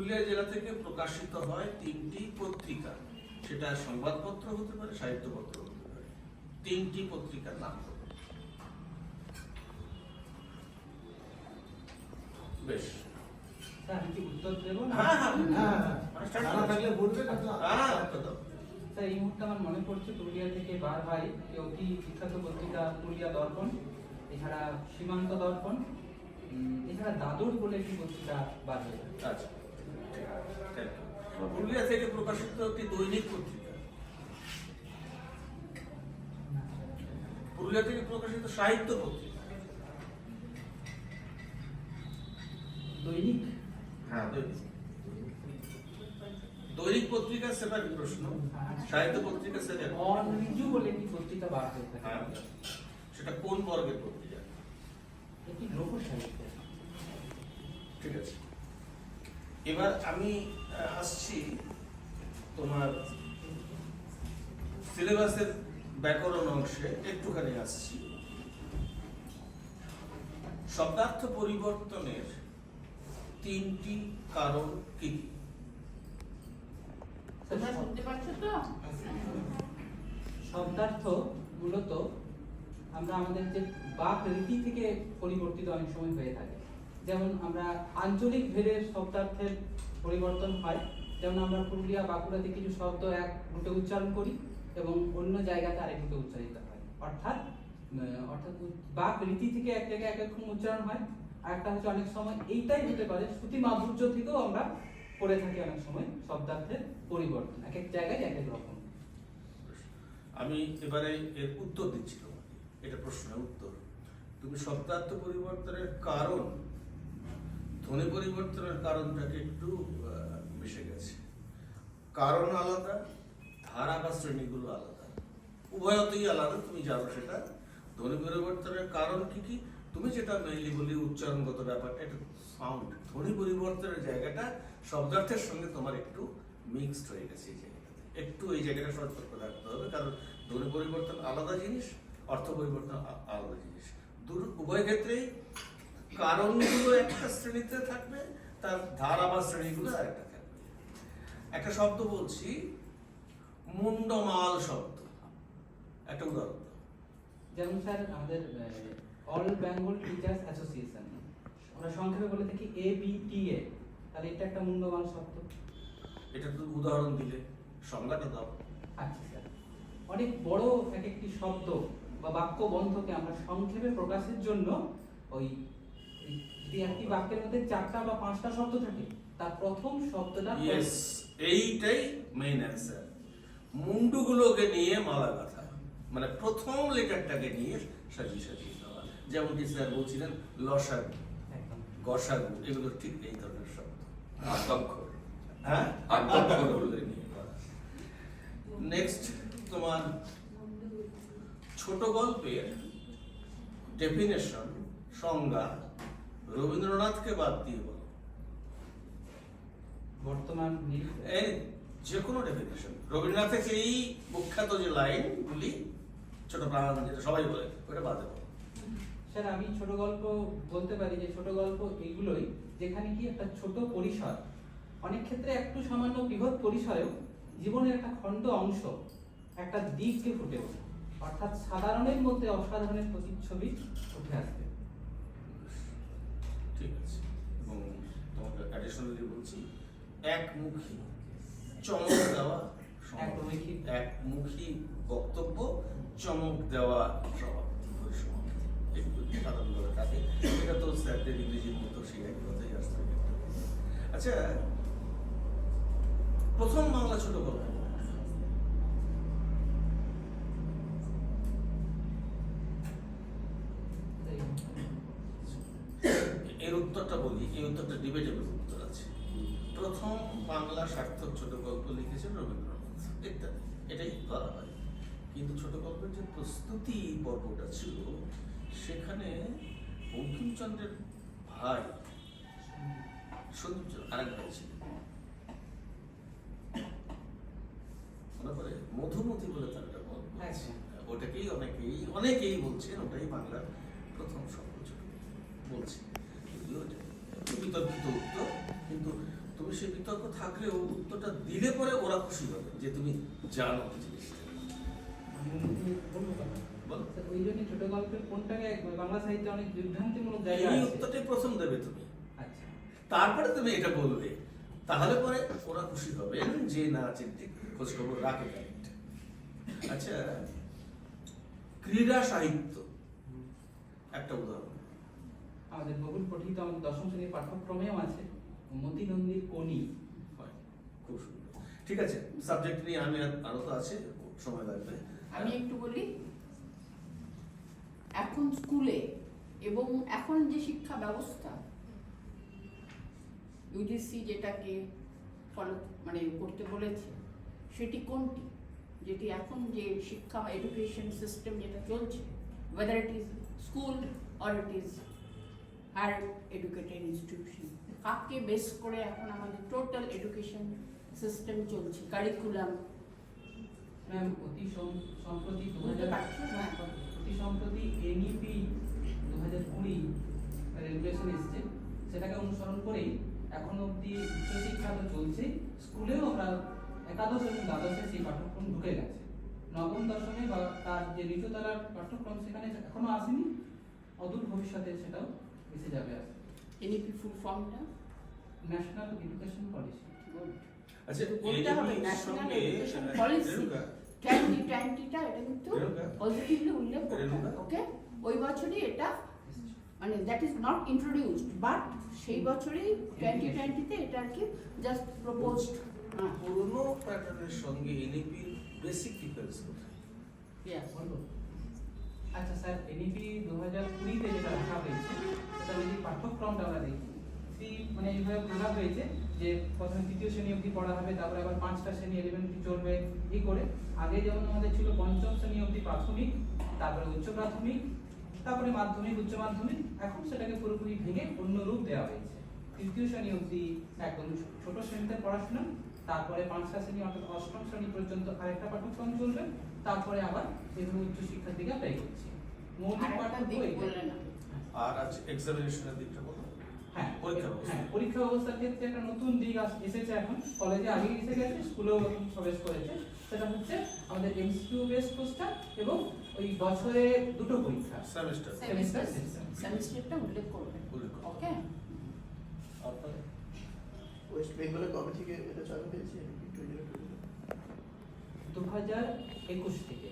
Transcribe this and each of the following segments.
পুরুলিয়া জেলা থেকে প্রকাশিত হয় 3টি পত্রিকা, সেটা সংবাদপত্র হতে পারে, সাহিত্যপত্র হতে পারে। 3টি পত্রিকার নাম বলো। বেশ, আমি কি উত্তর দেবো না? এই মুহূর্তে আমার মনে পড়ছে পুরুলিয়া থেকে বার ভাই অতি বিখ্যাত পত্রিকা পুরুলিয়া দর্পণ, এছাড়া সীমান্ত দর্পণ, এছাড়া দাদুর বলে একটি পত্রিকা বার হয়েছে। আচ্ছা, পুরুলিয়া থেকে প্রকাশিত একটি দৈনিক পত্রিকা, পুরুলিয়া থেকে প্রকাশিত সাহিত্য পত্রিকা। দৈনিক? হ্যাঁ, দৈনিক। দৈনিক পত্রিকা সেপারেট প্রশ্ন, সাহিত্য পত্রিকা সেপারেট। অনরিজু বলে একটি পত্রিকা বার হয়েছে। হ্যাঁ, সেটা কোন বর্গের পত্রিকা? এটি লোক সাহিত্য। ঠিক আছে, এবার আমি আসছি তোমার সিলেবাসের ব্যাকরণ অংশে, একটুখানি আসছি। শব্দার্থ পরিবর্তনের 3টি কারণ কি কি? শব্দার্থ মূলত আমরা আমাদের যে বাক রীতি থেকে পরিবর্তিত অনেক সময় হয়ে থাকে। যেমন আমরা আঞ্চলিক ভেদে শব্দার্থের পরিবর্তন হয়, যেমন আমরা পুরুলিয়া বাঁকুড়াতে কিছু শব্দ এক রূপে উচ্চারণ করি এবং অন্য জায়গাতে আরেক রূপে উচ্চারিত হয়। অর্থাৎ বাক রীতি থেকে এক জায়গায় এক এক উচ্চারণ হয়। আর একটা হচ্ছে অনেক সময় এইটাই হতে পারে শ্রুতি মাধুর্য থেকেও আমরা করে থাকি অনেক সময় শব্দার্থের পরিবর্তন, এক এক জায়গায় এক এক রকম। আমি এবারে এর উত্তর দিচ্ছি তোমাকে, এটা প্রশ্নের উত্তর। তুমি শব্দার্থ পরিবর্তনের কারণ, ধ্বনি পরিবর্তনের কারণটাকে একটু মিশে গেছে। কারণ আলাদা, ধারা বা শ্রেণীগুলো আলাদা, উভয়তেই আলাদা, তুমি জানো সেটা। ধ্বনি পরিবর্তনের কারণ কি কি? তুমি যেটা মেইনলি বলি উচ্চারণগত ব্যাপারটা, এটা সাউন্ড। ধ্বনি পরিবর্তনের জায়গাটা শব্দার্থের সঙ্গে তোমার একটু মিক্সড হয়ে গেছে। এই জায়গাটাতে একটু এই জায়গাটা সতর্ক থাকতে হবে, কারণ ধ্বনি পরিবর্তন আলাদা জিনিস, অর্থ পরিবর্তন আলাদা জিনিস। উভয় ক্ষেত্রেই কারণগুলো একটা শ্রেণীতে থাকবে, তার ধারা বা শ্রেণীগুলো আরেকটা থাকবে। একটা শব্দ বলছি, মুন্ডমাল শব্দ, একটা উদাহরণ দাও। যেমন স্যার আমাদের অল বেঙ্গল টিচার্স অ্যাসোসিয়েশন, আমরা সংক্ষেপে বলে থাকি ABTA, তাহলে এটা একটা মুন্ডমাল শব্দ। এটা তুমি উদাহরণ দিলে, সংজ্ঞাটা দাও। আচ্ছা স্যার, অনেক বড় এক একটি শব্দ বা বাক্য বন্ধকে আমরা সংক্ষেপে প্রকাশের জন্য ওই যদি একটি বাক্যের মধ্যে 4টা বা 5টা শব্দ থাকে, তার প্রথম শব্দটা ইয়েস, এইটাই মেইন অ্যানসার। মুন্ডুগুলোকে নিয়ে মালা গাঁথা, মানে প্রথম লেটারটাকে নিয়ে সাজিয়ে সাজিয়ে দেওয়া। যেমন কি স্যার বলছিলেন লসাগু, গসাগু, এগুলো ঠিক এই ধরনের শব্দ। আদ্যক্ষর, হ্যাঁ, আদ্যক্ষরগুলো নিয়ে করা। নেক্সট তোমার ছোট গল্পের ডেফিনেশন, সংজ্ঞা রবীন্দ্রনাথকে বাদ দিয়ে বলো। বর্তমান এই যে কোনো ডেফিনেশন, রবীন্দ্রনাথের সেই বিখ্যাত যে লাইনগুলি ছোট প্রাণ, যেটা সবাই বলে, ওটা বাদে বলো। স্যার আমি ছোট গল্প বলতে পারি যে ছোট গল্প এইগুলোই যেখানে কি একটা ছোট পরিসর, অনেক ক্ষেত্রে একটু সামান্য বৃহৎ পরিসরেও জীবনের একটা খণ্ড অংশ, একটা দিককে ফুটে ওঠে, অর্থাৎ সাধারণের মধ্যে অসাধারণের প্রতিচ্ছবি উঠে আসবে। ঠিক আছে, এবং তোমাকে অ্যাডিশনালি বলছি, একমুখী চমক দেওয়া, একমুখী বক্তব্য, চমক দেওয়া স্বভাব, সাধারণভাবে থাকে। এটা তো স্যারদের ইংরেজির মতো সেই এক কথাই আসতে হবে। আচ্ছা, প্রথম বাংলা ছোট গল্প এর উত্তরটা বলি, এই উত্তরটা ডিবেটেবল উত্তর আছে। প্রথম বাংলা সার্থক ছোট গল্প লিখেছেন রবীন্দ্রনাথ ইত্যাদি, এটাই বলা হয়। কিন্তু ছোট গল্পের যে প্রস্তুতি পর্বটা ছিল, সেখানে বঙ্কিমচন্দ্রের ভাই সন্দীপ আরেক ভাই ছিলেন, মনে পড়ে মধুমতি বলে তার একটা গল্প, ওটাকেই অনেকেই বলছেন ওটাই বাংলার প্রথম শব্দ ছোট বলছি। বিতর্কিত উত্তর, কিন্তু তুমি বিষয়ে বিতর্ক থাকলেও উত্তরটা দিলে পরে ওরা খুশি হবে যে তুমি জানো জিনিসটা। বলো। স্যার, ওই জন্য ছোট গল্পের কোনটাকে বাংলা সাহিত্যে অনেক বিভ্রান্তিমূলক জায়গা এই আছে। উত্তরটাই প্রথম দেবে তুমি, আচ্ছা, তারপরে তুমি এটা বলবে, তাহলে পরে ওরা খুশি হবেন যে না চিন্তা খোঁজ খবর রাখে কারেক্ট। আচ্ছা, ক্রীড়া সাহিত্য একটা উদাহরণ। আমাদের বহুল পঠিত আমাদের দশম শ্রেণীর পাঠ্যক্রমেও আছে মতি নন্দীর কোনি। হয়, খুব সুন্দর। ঠিক আছে, সাবজেক্ট নিয়ে আমি আরো তো আছে, সময় লাগবে। আমি একটু বলি, এখন স্কুলে এবং এখন যে শিক্ষা ব্যবস্থা ইউজিসি যেটাকে ফলো মানে করতে বলেছে, সেটি কোনটি? যেটি এখন যে শিক্ষা এডুকেশন সিস্টেম যেটা চলছে, whether it is school or it is higher educated institution, কাকে বেস করে এখন আমাদের টোটাল এডুকেশন সিস্টেম চলছে, কারিকুলাম? ম্যাম, সম্প্রতি বুঝতে পারছো? হ্যাঁ। অতি সম্প্রতি এনইপি 2020 রেগুলেশন এসছে, সেটাকে অনুসরণ করেই এখন অবধি উচ্চশিক্ষা তো চলছে, স্কুলেও আমরা একাদশ এবং দ্বাদশে সেই পাঠ্যক্রম ঢুকে গেছে। নবম দশমে বা তার যে নিচুতলার পাঠ্যক্রম সেখানে এখনো আসেনি, অদূর ভবিষ্যতে সেটাও এসে যাবে। আর এনইপি ফুল ফর্মটা ন্যাশনাল এডুকেশন পলিসি। আচ্ছা, বলতে হবে ন্যাশনাল এডুকেশন পলিসি 2020টা, এটা কিন্তু রেণুকা। পজিটিভলি উল্লেখ করতে হবে। রেণুকা। ওকে, ওই বছরই এটা মানে that is not introduced, but সেই বছরই 2020তে এটা আর কি জাস্ট প্রপোজড। পুরনো প্যাটার্নের সঙ্গে এনইপির বেসিক ডিফারেন্স কোথায়? বলবো। আচ্ছা স্যার, এনইপি 2020তে যেটা রাখা হয়েছে, সেটা যদি পাঠ্যক্রমটা আমরা দেখি, মানে এইভাবে ভাঙা হয়েছে যে প্রথমে তৃতীয় শ্রেণী অবধি পড়া হবে, তারপরে আবার 5টা শ্রেণী এলিমেন্টারি চলবে এই করে। আগে যেমন আমাদের ছিল পঞ্চম শ্রেণী অবধি প্রাথমিক, তারপরে উচ্চ প্রাথমিক, তারপরে মাধ্যমিক, উচ্চ মাধ্যমিক, এখন সেটাকে পুরোপুরি ভেঙে অন্য রূপ দেওয়া হয়েছে। তৃতীয় শ্রেণী অবধি একদম ছোট শ্রেণীতে পড়াশোনা, তারপরে 5টা শ্রেণী অর্থাৎ অষ্টম শ্রেণী পর্যন্ত আরেকটা পাঠ্যক্রম চলবে, তারপরে আবার এভাবে উচ্চ শিক্ষার দিকে আমরা এগোচ্ছি। মৌলিক আরেকটা পার্থক্য দিক এইটাই। বললেন না। আর আছে এক্সামিনেশনের দিকটা বলো। হ্যাঁ, পরীক্ষা ব্যবস্থা। হ্যাঁ, পরীক্ষা ব্যবস্থার ক্ষেত্রে একটা নতুন দিক এসেছে এখন, কলেজে আগে এসে গেছে, স্কুলেও এখন প্রবেশ করেছে। সেটা হচ্ছে আমাদের এমসিকিউ বেস কোশ্চেন এবং ওই বছরে দুটো পরীক্ষা, সেমিস্টার। Semester system. সেমিস্টারটা উল্লেখ করবেন। উল্লেখ করবেন। ওকে, আপনার ওয়েস্ট বেঙ্গলে কবে থেকে এটা চালু হয়েছে? 2021 থেকে।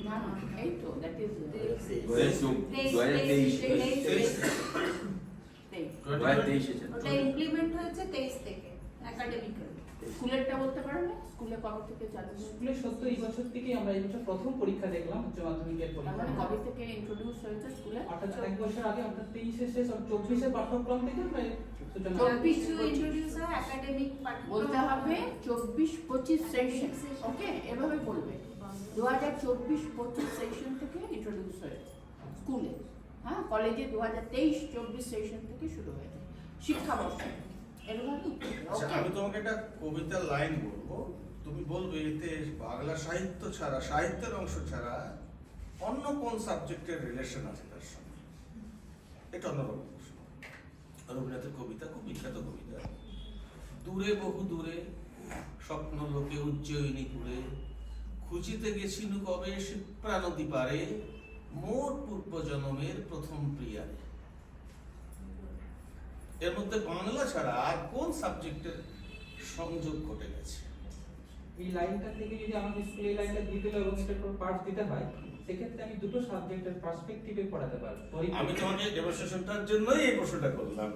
না না, এই তো দ্যাট ইজ 2023 ওটা ইমপ্লিমেন্ট হয়েছে 23 থেকে একাডেমিক্যাল। স্কুলেরটা বলতে পারো না, স্কুলে কবে থেকে চালু হয়েছে? স্কুলে সত্য এই বছর থেকেই আমরা এই বছর প্রথম পরীক্ষা দেখলাম, উচ্চ মাধ্যমিকের তার পরীক্ষা। মানে কবে থেকে ইন্ট্রোডিউস হয়েছে স্কুলে? অর্থাৎ এক বছর আগে, অর্থাৎ 23 শেষ, 24 পাঠ্যক্রম থেকে আমরা সূচনা চব্বিশ, কিছু ইন্ট্রোডিউস হয় একাডেমিক বলতে হবে 24-25 সেশন। ওকে, এভাবে বলবে 2024-25 সেশন থেকে ইন্ট্রোডিউস হয়েছে স্কুলে। হ্যাঁ, কলেজে 2023-24 সেশন থেকে শুরু হয়েছে শিক্ষাবর্ষ। এরভাবে আচ্ছা, ওকে। আমি তোমাকে একটা কবিতার লাইন বলবো, তুমি বলবে এতে বাংলা সাহিত্য ছাড়া, সাহিত্যের অংশ ছাড়া অন্য কোন সাবজেক্টের রিলেশন আছে তার সঙ্গে। এটা অন্যরকম প্রশ্ন। রবীন্দ্রনাথের কবিতা, খুব বিখ্যাত কবিতা। দূরে বহু দূরে স্বপ্ন লোকে উজ্জয়িনী পুরে, খুঁজিতে গেছিনু কবে শিপ্রা নদী পারে, মোর পূর্ব জন্মের প্রথম প্রিয়ারে। এর মধ্যে বাংলা ছাড়া আর কোন সাবজেক্টের সংযোগ ঘটে গেছে? এই লাইনটা থেকে যদি আমাকে স্কুলে এই লাইনটা দিয়ে দিলে এবং এটার উপর পাঠ দিতে হয়, সেক্ষেত্রে আমি দুটো সাবজেক্টের পার্সপেক্টিভে পড়াতে পারবো। আমি তোমাকে ডেমনস্ট্রেশনটার জন্যই এই প্রশ্নটা করলাম,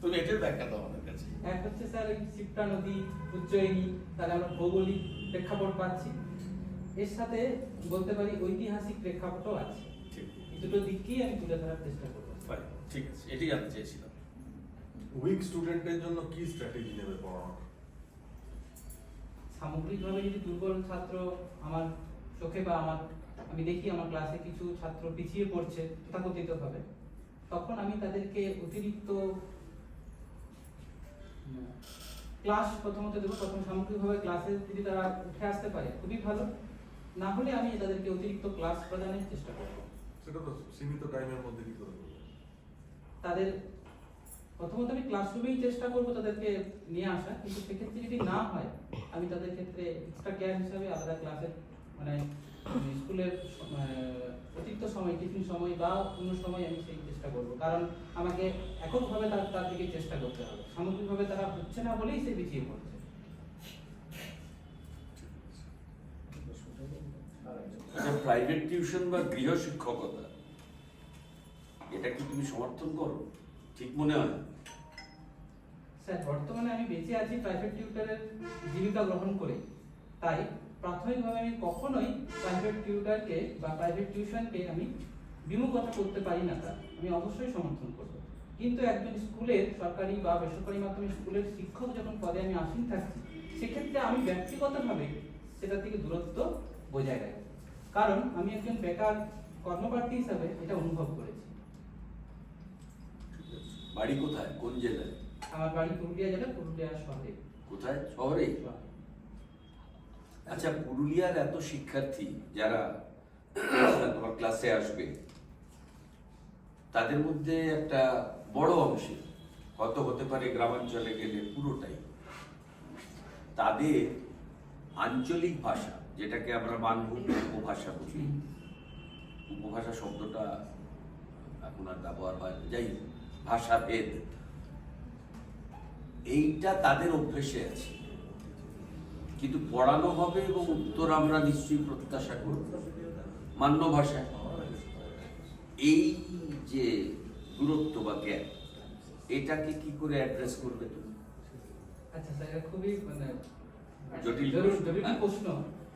তুমি এটার ব্যাখ্যা দাও আমাদের কাছে। এক হচ্ছে স্যার এই শিপ্রা নদী, উজ্জয়িনী, তাহলে আমরা ভৌগোলিক প্রেক্ষাপট পাচ্ছি, এর সাথে বলতে পারি ঐতিহাসিক প্রেক্ষাপটও আছে। ঠিক, এই দুটো দিককেই আমি তুলে ধরার চেষ্টা করবো। Fine, ঠিক আছে, এটাই জানতে চেয়েছিলাম। উইক স্টুডেন্টের জন্য কি স্ট্র্যাটেজি নেবে পড়ানোর? সামগ্রিকভাবে যদি দুর্বল ছাত্র আমার চোখে বা আমি দেখি আমার ক্লাসে কিছু ছাত্র পিছিয়ে পড়ছে তথাকথিত ভাবে, তখন আমি তাদেরকে অতিরিক্ত ক্লাস প্রথমত দেবো। প্রথম সামগ্রিকভাবে ক্লাসে যদি তারা উঠে আসতে পারে খুবই ভালো, না হলে আমি তাদেরকে অতিরিক্ত ক্লাস প্রদানের চেষ্টা করবো। সেটা তো সীমিত টাইমের মধ্যে কি করে করবে? তাদের প্রথমত আমি ক্লাসরুমেই চেষ্টা করবো তাদেরকে নিয়ে আসা, কিন্তু সেক্ষেত্রে যদি না হয় আমি তাদের ক্ষেত্রে এক্সট্রা কেয়ার হিসাবে আলাদা ক্লাসের মানে স্কুলের অতিরিক্ত সময় টিফিন সময় বা অন্য সময় আমি সেই চেষ্টা করব, কারণ আমাকে এককভাবে তার দিকে চেষ্টা করতে হবে, সামগ্রিকভাবে তারা হচ্ছে না বলেই সে পিছিয়ে পড়ছে। আচ্ছা, প্রাইভেট টিউশন বা গৃহ শিক্ষকতা এটা কি তুমি সমর্থন করো? ঠিক মনে হয়? স্যার বর্তমানে আমি বেঁচে আছি প্রাইভেট টিউটরের জীবিকা গ্রহণ করে, তাই প্রাথমিকভাবে আমি কখনোই প্রাইভেট টিউটরকে বা প্রাইভেট টিউশনকে আমি বিমুখতা করতে পারি না, তার আমি অবশ্যই সমর্থন করব। কিন্তু একজন স্কুলের সরকারি বা বেসরকারি মাধ্যমিক স্কুলের শিক্ষক যখন পদে আমি আসীন থাকছি, সেক্ষেত্রে আমি ব্যক্তিগতভাবে সেটা থেকে দূরত্ব বজায় রাখি, কারণ আমি একজন বেকার কর্মপ্রার্থী হিসাবে এটা অনুভব করেছি। বাড়ি কোথায়, কোন জেলায়? আমার বাড়ি পুরুলিয়া জেলা, পুরুলিয়া শহরে। কোথায়? শহরে? আচ্ছা, পুরুলিয়ার এত শিক্ষার্থী যারা তোমার ক্লাসে আসবে, তাদের মধ্যে একটা বড় অংশে হয়তো হতে পারে গ্রামাঞ্চলে গেলে পুরোটাই তাদের আঞ্চলিক ভাষা, যেটাকে আমরা মানভূম উপভাষা বলি, উপভাষা শব্দটা এখন আর ব্যবহার হয় না, যাই হোক, ভাষাভেদ, এইটা তাদের অভ্যেসে আছে, কিন্তু পড়ানো হবে এবং উত্তর আমরা নিশ্চয়ই প্রত্যাশা করব মান্য ভাষায়। এই যে দূরত্ব বা গ্যাপ, এটাকে কি করে অ্যাড্রেস করবে তুমি? আচ্ছা স্যার, এটা খুবই মানে জটিল জটিল হ্যাঁ। প্রশ্ন,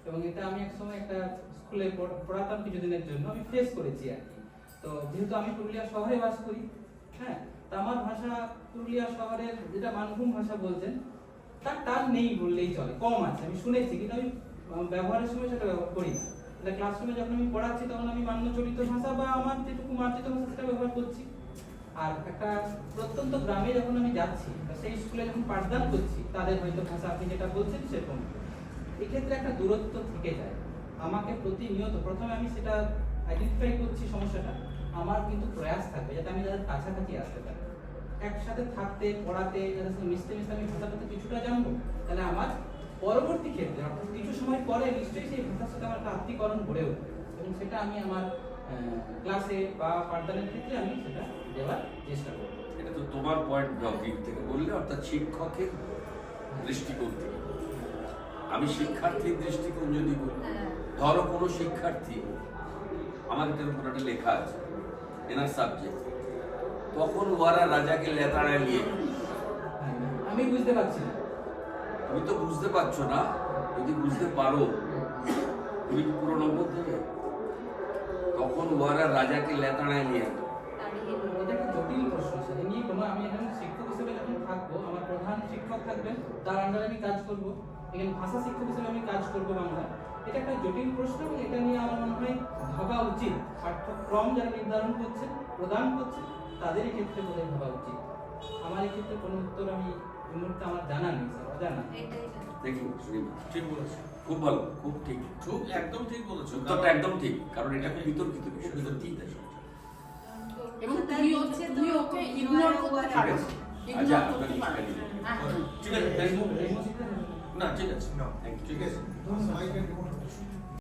এবং এটা আমি একসময় একটা স্কুলে পড়াতাম কিছুদিনের জন্য, আমি ফেস করেছি আর কি। তো যেহেতু আমি পুরুলিয়া শহরে বাস করি, হ্যাঁ, তা আমার ভাষা পুরুলিয়া শহরের যেটা মানভূম ভাষা বলছেন তার টান নেই বললেই চলে, কম আছে, আমি শুনেছি, কিন্তু আমি ব্যবহারের সময় সেটা ব্যবহার করি না। এটা ক্লাসরুমে যখন আমি পড়াচ্ছি তখন আমি মান্যচলিত ভাষা বা আমার যেটুকু মার্জিত ভাষা সেটা ব্যবহার করছি। আর একটা প্রত্যন্ত গ্রামে যখন আমি যাচ্ছি, সেই স্কুলে যখন পাঠদান করছি, তাদের হয়তো ভাষা আপনি যেটা বলছেন সেরকম, এক্ষেত্রে একটা দূরত্ব থেকে যায়। আমাকে প্রতিনিয়ত প্রথমে আমি সেটা আইডেন্টিফাই করছি সমস্যাটা, আমার কিন্তু প্রয়াস থাকবে যাতে আমি তাদের কাছাকাছি আসতে পারি, একসাথে থাকতে পড়াতে, যাদের সঙ্গে মিশতে মিশতে আমি ভাষাটাতে কিছুটা জানবো, তাহলে আমার পরবর্তী ক্ষেত্রে অর্থাৎ কিছু সময় পরে নিশ্চয়ই সেই ভাষার সাথে আমার একটা আত্মীকরণ গড়ে উঠবে, এবং সেটা আমি আমার ক্লাসে বা পাঠদানের ক্ষেত্রে আমি সেটা দেওয়ার চেষ্টা করব। এটা তো তোমার পয়েন্ট অফ ভিউ থেকে বললে, অর্থাৎ শিক্ষকের দৃষ্টিকোণ থেকে। আমি শিক্ষার্থীর দৃষ্টিকোণ যদি বলি, ধরো কোনো শিক্ষার্থী, আমাদের এরকম একটা লেখা আছে এনার সাবজেক্ট, তখন ওরা রাজাকে লেতাড়ায় নিয়ে, আমি বুঝতে পারছি না। তুমি তো বুঝতে পারছো না, যদি বুঝতে পারো তুমি কি পুরো নম্বর দেবে? তখন ওরা রাজাকে লেতাড়ায় নিয়ে, এটা একটা জটিল প্রশ্ন, সেটা নিয়ে কোনো, আমি এখন শিক্ষক হিসেবে যখন থাকবো, আমার প্রধান শিক্ষক থাকবেন, তার আন্ডারে আমি কাজ করব, এখানে ভাষা শিক্ষক হিসেবে আমি কাজ করব বাংলা। এটা একটা জটিল প্রশ্ন, এবং এটা নিয়ে আমার মনে হয় ভাবা উচিত, পাঠ্যক্রম যারা নির্ধারণ করছে, প্রদান করছে, তাদের ক্ষেত্রে বোধহয় ভাবা উচিত। আমার এক্ষেত্রে কোনো উত্তর আমি এই মুহূর্তে আমার জানা নেই স্যার, অজানা। দেখি ঠিক বলেছো, খুব ভালো, খুব ঠিক, খুব একদম ঠিক বলেছো, উত্তরটা একদম ঠিক, কারণ এটা খুব বিতর্কিত বিষয়। ঠিক আছে। এবং তুমি ওকে ইগনোর করতে পারো, আচ্ছা, ইগনোর করতে পারো। হ্যাঁ, ঠিক আছে, thank you. এই মুহূর্তে না ঠিক আছে, Thank you. ঠিক আছে। ধন্যবাদ।